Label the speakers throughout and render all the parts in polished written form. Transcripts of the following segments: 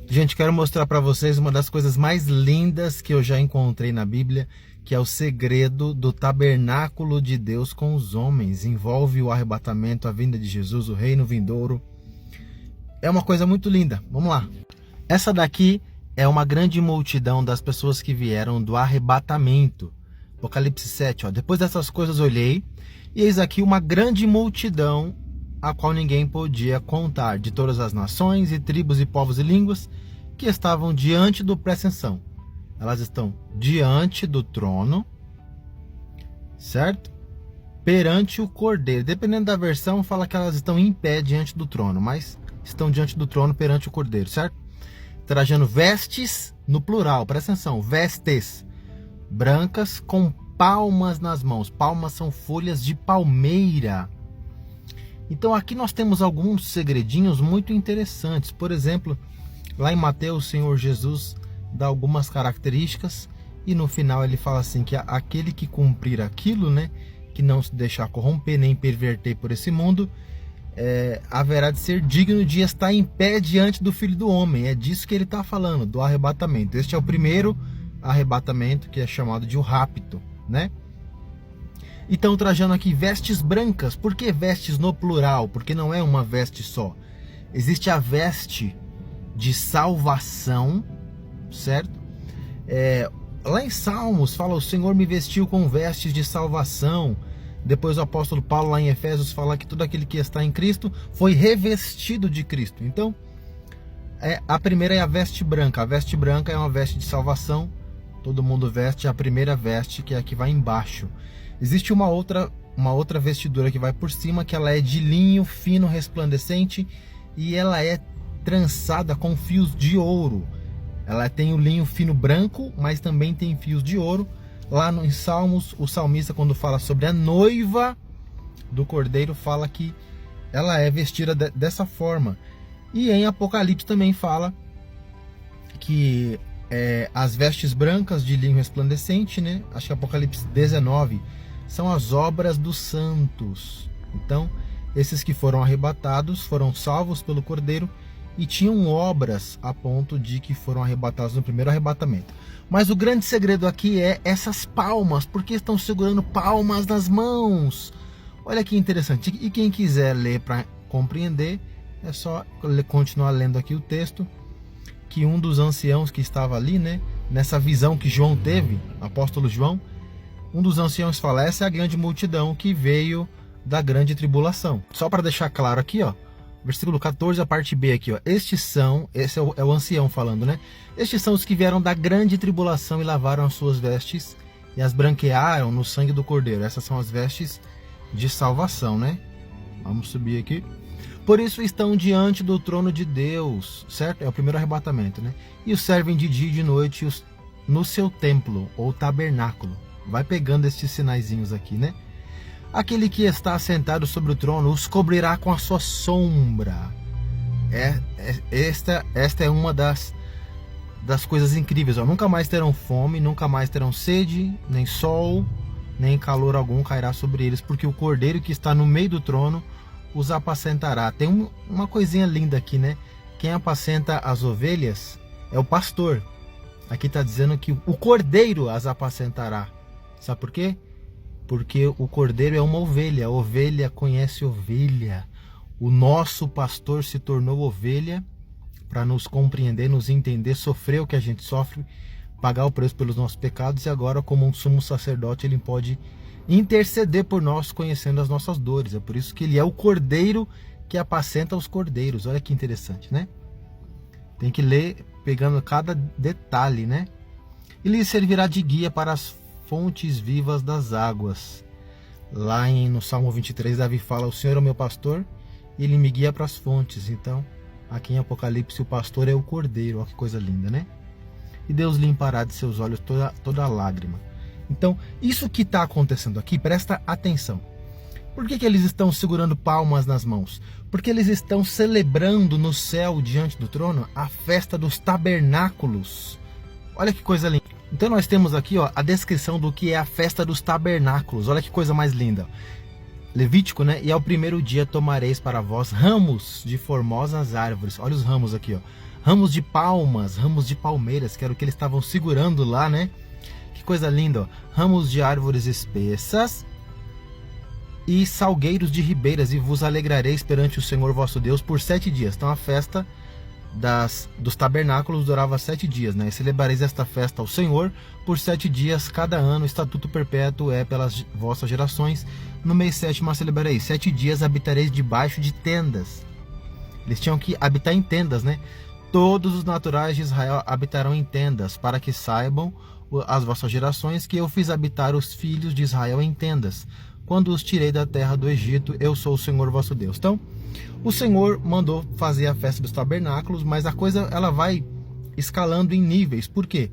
Speaker 1: Gente, quero mostrar para vocês uma das coisas mais lindas que eu já encontrei na Bíblia, que é o segredo do tabernáculo de Deus com os homens. Envolve o arrebatamento, a vinda de Jesus, o reino vindouro. É uma coisa muito linda. Vamos lá. Essa daqui é uma grande multidão das pessoas que vieram do arrebatamento. Apocalipse 7. Depois dessas coisas olhei, e eis aqui uma grande multidão, a qual ninguém podia contar, de todas as nações e tribos e povos e línguas, que estavam diante do, presta atenção, elas estão diante do trono, certo? Perante o Cordeiro. Dependendo da versão, fala que elas estão em pé diante do trono, mas estão diante do trono perante o Cordeiro, certo? Trajando vestes, no plural, presta atenção, vestes brancas com palmas nas mãos. Palmas são folhas de palmeira. Então aqui nós temos alguns segredinhos muito interessantes. Por exemplo, lá em Mateus, o Senhor Jesus dá algumas características e no final ele fala assim, que aquele que cumprir aquilo, né, que não se deixar corromper nem perverter por esse mundo, haverá de ser digno de estar em pé diante do Filho do Homem. É disso que ele está falando, do arrebatamento. Este é o primeiro arrebatamento, que é chamado de o rapto, né? Então, trajando aqui vestes brancas. Por que vestes no plural? Porque não é uma veste só. Existe a veste de salvação, certo? Lá em Salmos fala, o Senhor me vestiu com vestes de salvação. Depois o apóstolo Paulo lá em Efésios fala que todo aquele que está em Cristo foi revestido de Cristo. Então, a primeira é a veste branca. A veste branca é uma veste de salvação. Todo mundo veste a primeira veste, que é a que vai embaixo. Existe uma outra vestidura que vai por cima, que ela é de linho fino resplandecente e ela é trançada com fios de ouro. Ela tem o linho fino branco, mas também tem fios de ouro. Lá em Salmos, o salmista, quando fala sobre a noiva do Cordeiro, fala que ela é vestida dessa forma. E em Apocalipse também fala que as vestes brancas de linho resplandecente, né? Acho que Apocalipse 19 são as obras dos santos. Então, esses que foram arrebatados foram salvos pelo Cordeiro e tinham obras a ponto de que foram arrebatados no primeiro arrebatamento. Mas o grande segredo aqui é essas palmas. Porque estão segurando palmas nas mãos? Olha que interessante. E quem quiser ler para compreender, é só continuar lendo aqui o texto, que um dos anciãos que estava ali, né, nessa visão que João teve, apóstolo João, um dos anciãos fala, essa é a grande multidão que veio da grande tribulação. Só para deixar claro aqui, versículo 14, a parte B aqui, esse é o ancião falando, né? Estes são os que vieram da grande tribulação e lavaram as suas vestes e as branquearam no sangue do Cordeiro. Essas são as vestes de salvação, né? Vamos subir aqui. Por isso estão diante do trono de Deus, certo? É o primeiro arrebatamento, né? E os servem de dia e de noite no seu templo ou tabernáculo. Vai pegando estes sinaizinhos aqui, né? Aquele que está assentado sobre o trono os cobrirá com a sua sombra. Esta é uma das coisas incríveis. Nunca mais terão fome, nunca mais terão sede, nem sol, nem calor algum cairá sobre eles, porque o Cordeiro que está no meio do trono os apacentará. Tem uma coisinha linda aqui, né? Quem apacenta as ovelhas é o pastor. Aqui está dizendo que o Cordeiro as apacentará. Sabe por quê? Porque o Cordeiro é uma ovelha. A ovelha conhece ovelha. O nosso pastor se tornou ovelha para nos compreender, nos entender, sofrer o que a gente sofre, pagar o preço pelos nossos pecados, e agora, como um sumo sacerdote, ele pode interceder por nós, conhecendo as nossas dores. É por isso que ele é o Cordeiro que apacenta os cordeiros. Olha que interessante, né? Tem que ler pegando cada detalhe, né? Ele servirá de guia para as fontes vivas das águas. Lá no Salmo 23, Davi fala, o Senhor é o meu pastor e ele me guia para as fontes. Então, aqui em Apocalipse, o pastor é o Cordeiro. Olha que coisa linda, né? E Deus limpará de seus olhos toda lágrima. Então, isso que está acontecendo aqui, presta atenção. Por que eles estão segurando palmas nas mãos? Porque eles estão celebrando no céu, diante do trono, a festa dos tabernáculos. Olha que coisa linda. Então nós temos aqui a descrição do que é a festa dos tabernáculos. Olha que coisa mais linda. Levítico, né? E ao primeiro dia tomareis para vós ramos de formosas árvores. Olha os ramos aqui, ramos de palmas, ramos de palmeiras, que era o que eles estavam segurando lá, né? Que coisa linda, ó. Ramos de árvores espessas e salgueiros de ribeiras, e vos alegrareis perante o Senhor vosso Deus por 7 dias. Então a festa dos tabernáculos durava 7 dias, né? E celebrareis esta festa ao Senhor por 7 dias cada ano. Estatuto perpétuo é pelas vossas gerações. No mês 7º celebrareis. 7 dias habitareis debaixo de tendas. Eles tinham que habitar em tendas, né? Todos os naturais de Israel habitarão em tendas, para que saibam as vossas gerações que eu fiz habitar os filhos de Israel em tendas, quando os tirei da terra do Egito. Eu sou o Senhor vosso Deus. Então, o Senhor mandou fazer a festa dos tabernáculos, mas a coisa ela vai escalando em níveis. Por quê?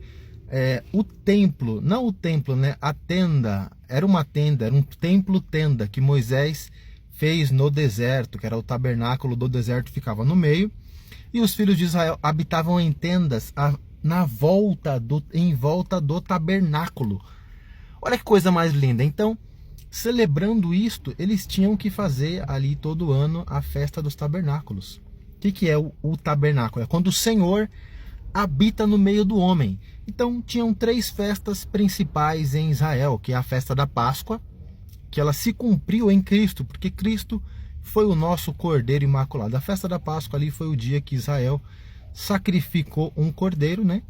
Speaker 1: O templo, não o templo, né? A tenda, era uma tenda, era um templo-tenda que Moisés fez no deserto, que era o tabernáculo do deserto, ficava no meio, e os filhos de Israel habitavam em tendas em volta do tabernáculo. Olha que coisa mais linda. Então, celebrando isto, eles tinham que fazer ali todo ano a festa dos tabernáculos. O que é o tabernáculo? É quando o Senhor habita no meio do homem. Então tinham 3 festas principais em Israel, que é a festa da Páscoa, que ela se cumpriu em Cristo, porque Cristo foi o nosso Cordeiro Imaculado. A festa da Páscoa ali foi o dia que Israel sacrificou um cordeiro, né?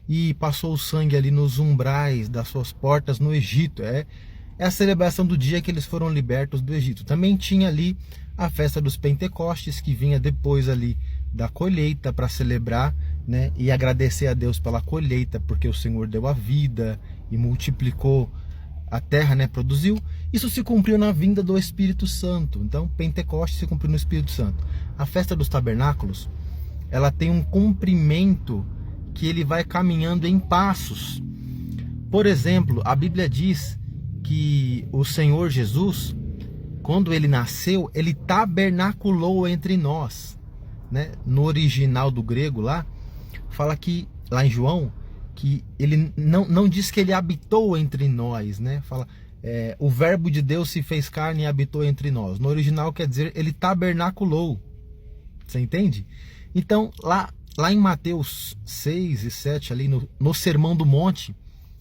Speaker 1: E passou o sangue ali nos umbrais das suas portas no Egito. É a celebração do dia que eles foram libertos do Egito. Também tinha ali a festa dos Pentecostes, que vinha depois ali da colheita, para celebrar, né, e agradecer a Deus pela colheita, porque o Senhor deu a vida e multiplicou a terra, né, produziu. Isso se cumpriu na vinda do Espírito Santo. Então, Pentecostes se cumpriu no Espírito Santo. A festa dos tabernáculos, ela tem um cumprimento que ele vai caminhando em passos. Por exemplo, a Bíblia diz que o Senhor Jesus, quando ele nasceu, ele tabernaculou entre nós, né? No original do grego lá, fala que, lá em João, que ele não diz que ele habitou entre nós, né? Fala, o verbo de Deus se fez carne e habitou entre nós. No original quer dizer, ele tabernaculou. Você entende? Então, lá em Mateus 6 e 7, ali no Sermão do Monte,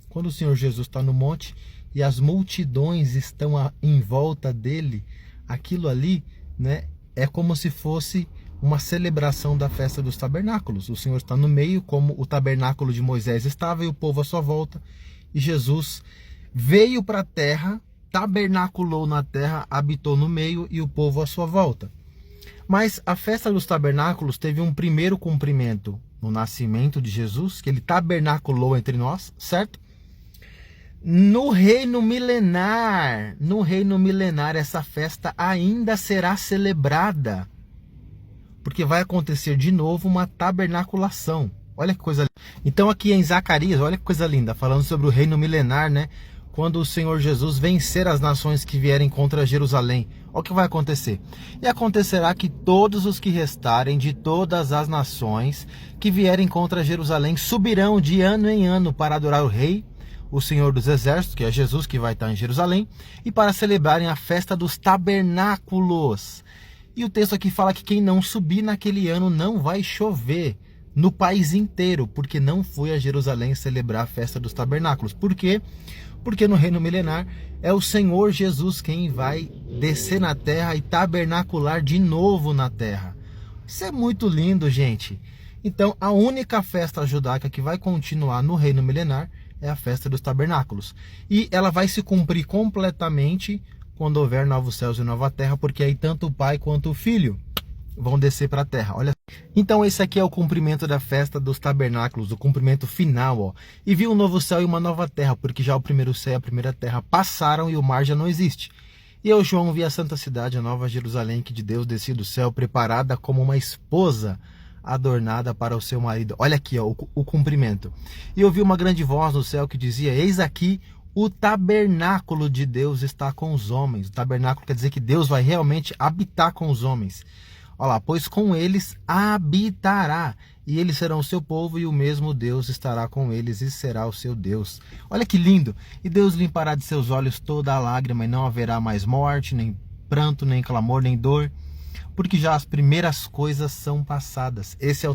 Speaker 1: quando o Senhor Jesus está no monte e as multidões estão em volta dele, aquilo ali, né, é como se fosse uma celebração da festa dos tabernáculos. O Senhor está no meio, como o tabernáculo de Moisés estava, e o povo à sua volta. E Jesus veio para a terra, tabernaculou na terra, habitou no meio, e o povo à sua volta. Mas a festa dos tabernáculos teve um primeiro cumprimento no nascimento de Jesus, que ele tabernaculou entre nós, certo? No reino milenar, essa festa ainda será celebrada, porque vai acontecer de novo uma tabernaculação. Olha que coisa linda. Então aqui em Zacarias, olha que coisa linda, falando sobre o reino milenar, né? Quando o Senhor Jesus vencer as nações que vierem contra Jerusalém, olha o que vai acontecer. E acontecerá que todos os que restarem de todas as nações que vierem contra Jerusalém subirão de ano em ano para adorar o rei, o Senhor dos Exércitos, que é Jesus, que vai estar em Jerusalém, e para celebrarem a festa dos tabernáculos. E o texto aqui fala que quem não subir naquele ano não vai chover no país inteiro, porque não foi a Jerusalém celebrar a festa dos tabernáculos. Por quê? Porque no reino milenar é o Senhor Jesus quem vai descer na terra e tabernacular de novo na terra. Isso é muito lindo, gente. Então, a única festa judaica que vai continuar no reino milenar é a festa dos tabernáculos. E ela vai se cumprir completamente quando houver novos céus e nova terra, porque aí tanto o Pai quanto o Filho vão descer para a terra. Olha. Então esse aqui é o cumprimento da festa dos tabernáculos, o cumprimento final, ó. E viu um novo céu e uma nova terra, porque já o primeiro céu e a primeira terra passaram e o mar já não existe. E eu, João, vi a santa cidade, a nova Jerusalém, que de Deus descia do céu, preparada como uma esposa adornada para o seu marido. Olha aqui, ó, o cumprimento. E eu vi uma grande voz no céu que dizia: eis aqui o tabernáculo de Deus está com os homens. O tabernáculo quer dizer que Deus vai realmente habitar com os homens. Olha lá, pois com eles habitará, e eles serão o seu povo, e o mesmo Deus estará com eles e será o seu Deus. Olha que lindo! E Deus limpará de seus olhos toda a lágrima, e não haverá mais morte, nem pranto, nem clamor, nem dor, porque já as primeiras coisas são passadas. Esse é o